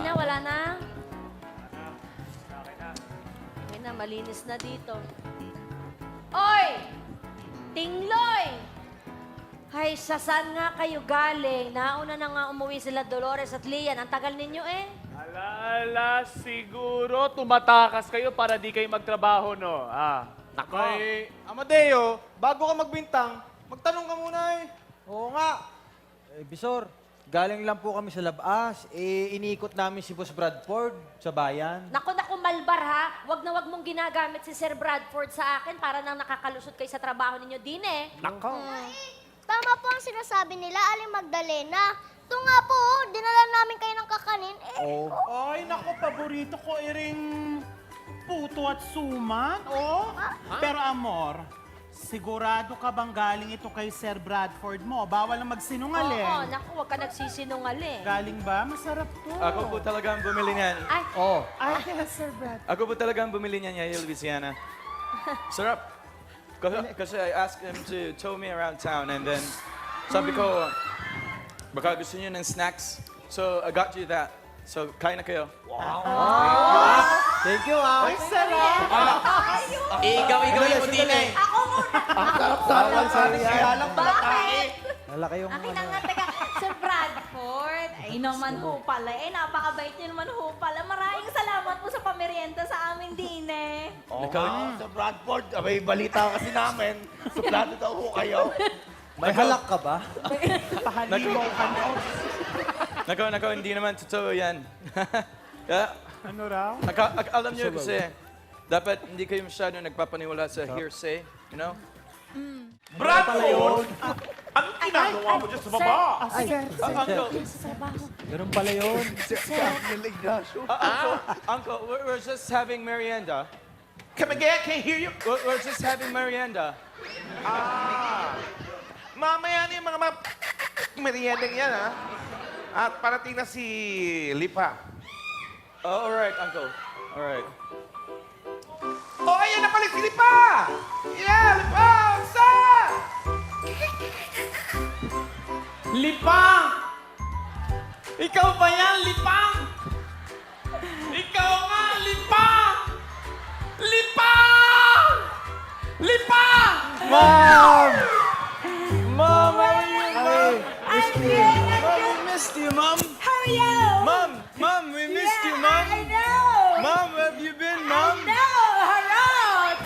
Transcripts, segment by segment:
na, wala na. Okay na, malinis na dito. Oy! Tingloy! Hay, sa saan nga kayo galing? Nauna na nga umuwi sila Dolores at Lian. Ang tagal ninyo eh. Ala, siguro tumatakas kayo para di kayo magtrabaho, no? Nako. Kay Amadeo, bago ka magbintang, magtanong ka muna eh. Oo nga. Bisor, galing lang po kami sa labas. Iniikot namin si Boss Bradford sa bayan. Naku, Malbar ha. Wag na wag mong ginagamit si Sir Bradford sa akin para nang nakakalusot kayo sa trabaho ninyo din eh. Nako. Tama po ang sinasabi nila, Aling Magdalena. Ito nga po, dinala namin kayo ng kakanin. Ay, naku, paborito ko iring puto at suman, oh. Pero amor, sigurado ka bang galing ito kay Sir Bradford mo? Bawal na magsinungaling. Oo, naku, wag ka nagsisinungaling. Galing ba? Masarap to. Ako po talaga ang bumili niyan. Ay, Ay, kaya Sir Brad. Ako po talaga ang bumili niyan, Yaya Louisiana. Sarap. Kasi I asked him to tow me around town and then sabi ko, baka gusto niyo ng snacks. So I got you that. So kain na kayo. Thank you, ah. Ay, sarap. Ikaw yung din eh. ako muna. Bakit? Lalaki yung Akin na nga, teka. Sir Bradford, ay naman ho pala. Napakabait niyo naman ho pala. Maraming salamat po sa pamerienda sa amin din eh. Sa Bradford, may balita kasi namin. Suplado daw ho kayo. May halak ka ba? Pahalimaw ka na. Nako, hindi naman totoo yan. Yeah. Ano raw? Alam niyo kasi, dapat hindi kayo masyado nagpapaniwala sa hearsay, you know? Bradford! Anong ginagawa mo dyan sa baba? Uncle, Ganun pala yun. Uncle, we're just having merienda. Come again, can't hear you. We're just having merienda. Mamaya na yung mga meriendang yan, ha? At parating na si Lipa. Oh, all right, Uncle. All right. Oh, ayan na pala si Lipa! Yeah, Lipa! Sa! Lipang! Ikaw ba yan, Lipang? Ikaw nga, Lipang! Lipang! Lipang! Mom! Mom, how are you, Mom? I'm We missed you, Mom. How are you? Mom, we missed you, Mom. I know. Mom, where have you been, Mom? No, harot!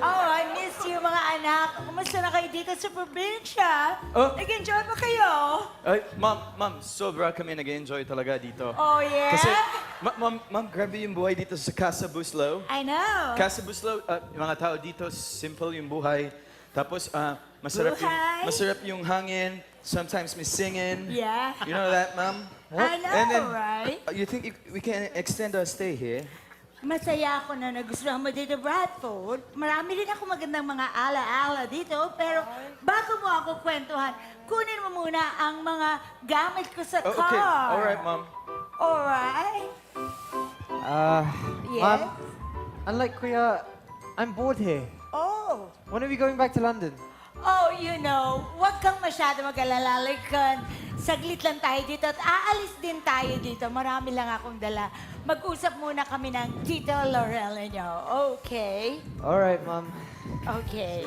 Oh, I miss you, mga anak. Kumusta na kayo dito sa probinsya? Oh. Nag-enjoy ba kayo? Ay, Mom, sobra kami nag-enjoy talaga dito. Oh, yeah? Kasi, Mom, grabe yung buhay dito sa Casa Buslo. I know. Casa Buslo, yung mga tao dito, simple yung buhay. Tapos, Buhay? masarap yung hangin. Sometimes may singing. Yeah. You know that, Mom? I know, And then, right? You think we can extend our stay here? Masaya ako na nagustuhan mo dito, Bradford. Marami rin ako magandang mga ala-ala dito, pero bago mo ako kwentuhan, kunin mo muna ang mga gamit ko sa Oh, car. okay. All right, Mom. Alright. Yes? Mom, unlike Kuya, I'm bored here. Oh. When are we going back to London? Oh, you know, huwag kang masyado mag-alala. Saglit lang tayo dito at aalis din tayo dito. Marami lang akong dala. Mag-usap muna kami ng Tito Laurel ninyo. Okay? All right, Mom. Okay.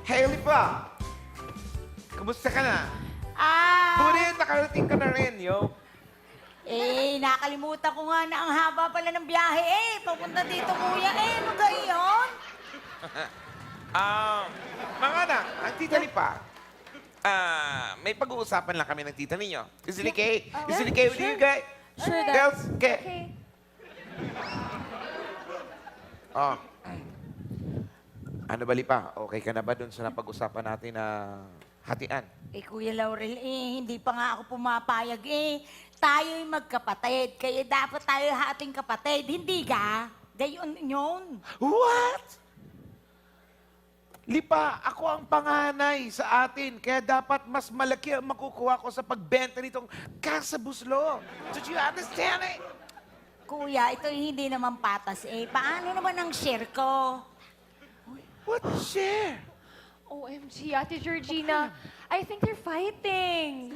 Hey, Lipa! Kumusta ka na? Bulit, nakarating ka na rin, yo. Nakalimutan ko nga na ang haba pala ng biyahe papunta dito, kuya. Ano ba yun? Mga anak, ang tita Lipa, may pag-uusapan lang kami ng tita ninyo. Is it okay? Is it okay with you guys? Sure, Dad. Girls, okay. Oh. Ano ba, Lipa? Okay ka na ba dun sa napag-usapan natin na hatian? Kuya Laurel, hindi pa nga ako pumapayag Tayo'y magkapatid, kaya dapat tayo hating kapatid. Hindi ka? Gayon yun. What? Lipa, ako ang panganay sa atin, kaya dapat mas malaki ang makukuha ko sa pagbenta nitong Casa Buslo. Did you understand it? kuya, ito hindi naman patas eh. Paano naman ang share ko? What share? OMG, Ate Georgina, I think they're fighting.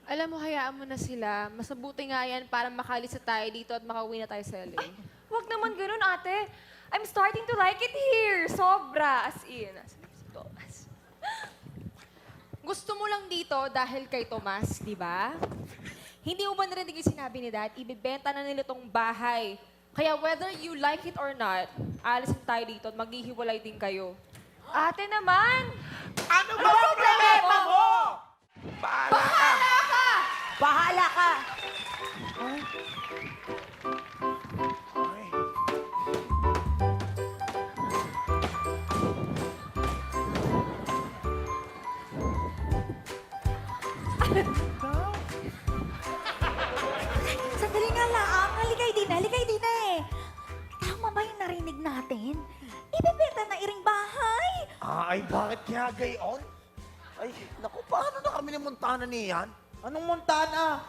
Alam mo, hayaan mo na sila. Mas mabuti nga yan para makalis na tayo dito at makauwi na tayo sa LA. Wag naman ganun, ate. I'm starting to like it here. Sobra. As in. Gusto mo lang dito dahil kay Tomas, di ba? Hindi mo ba narinig yung sinabi ni Dad? Ibibenta na nila tong bahay. Kaya whether you like it or not, alisin tayo dito at maghihiwalay din kayo. Ate naman! Ano ba problema mo? Bahala ka! Bahala ka! Sandali nga lang. Halikay din eh. Tama ba yung narinig natin? Ibebenta na iring bahay. Ay, bakit kaya gayon? Ay, naku, paano na kami ni Montana niyan? Anong Montana?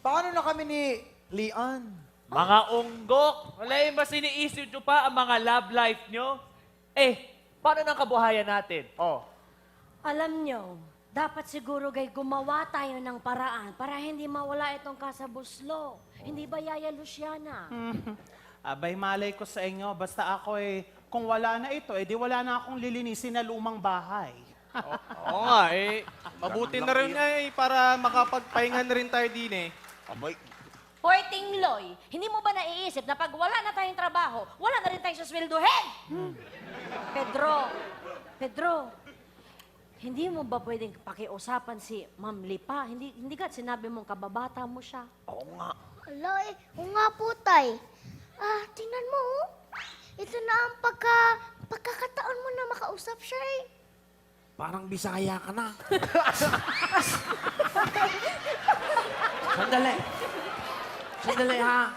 Paano na kami ni Lian? Mga unggok, wala yung ba siniisip nyo pa ang mga love life nyo? Paano ng kabuhayan natin? Oh, Alam nyo, dapat siguro gay gumawa tayo ng paraan para hindi mawala itong kasabuslo. Hindi ba, Yaya Luciana? Abay, malay ko sa inyo. Basta ako kung wala na ito, di wala na akong lilinisin na lumang bahay. Oo nga, mabuti na rin para makapagpahinga na rin tayo din Abay, Hoy, Tingloy, hindi mo ba naiisip na pag wala na tayong trabaho, wala na rin tayong susweldohin? Pedro, hindi mo ba pwedeng pakiusapan si Ma'am Lipa? Hindi ka sinabi mong kababata mo siya. oo nga. Ala oo nga po, tay. Tingnan mo, oh. Ito na ang pagkakataon mo na makausap siya eh. Parang Bisaya ka na. Sandali ha.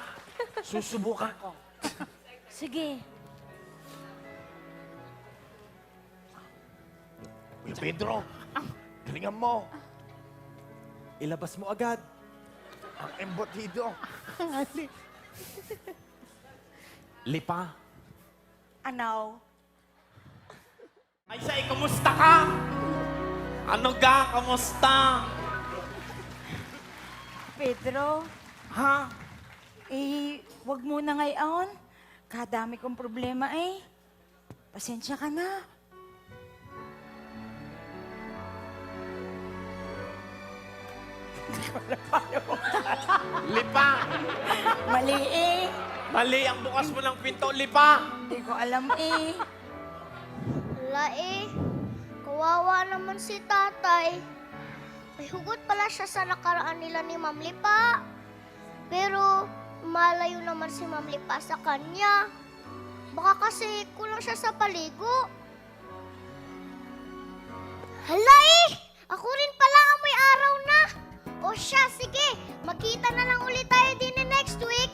Susubukan ko. Sige. Uy, Pedro, galingan mo. Ilabas mo agad. Ang embutido. Lipa. Ano? Ay, kumusta ka? Ano ga? Kamusta? Pedro? Ha? Wag muna ngayon. Kadami kong problema eh. Pasensya ka na. Lipa! Mali eh. Mali ang bukas mo ng pinto, Lipa! Hindi ko alam eh. Ala kawawa naman si tatay. May hugot pala siya sa nakaraan nila ni Ma'am Lipa. Pero malayo naman si Ma'am Lipa sa kanya. Baka kasi kulang siya sa paligo. Hala ako rin pala ang may araw na. O siya, sige, magkita na lang ulit tayo din next week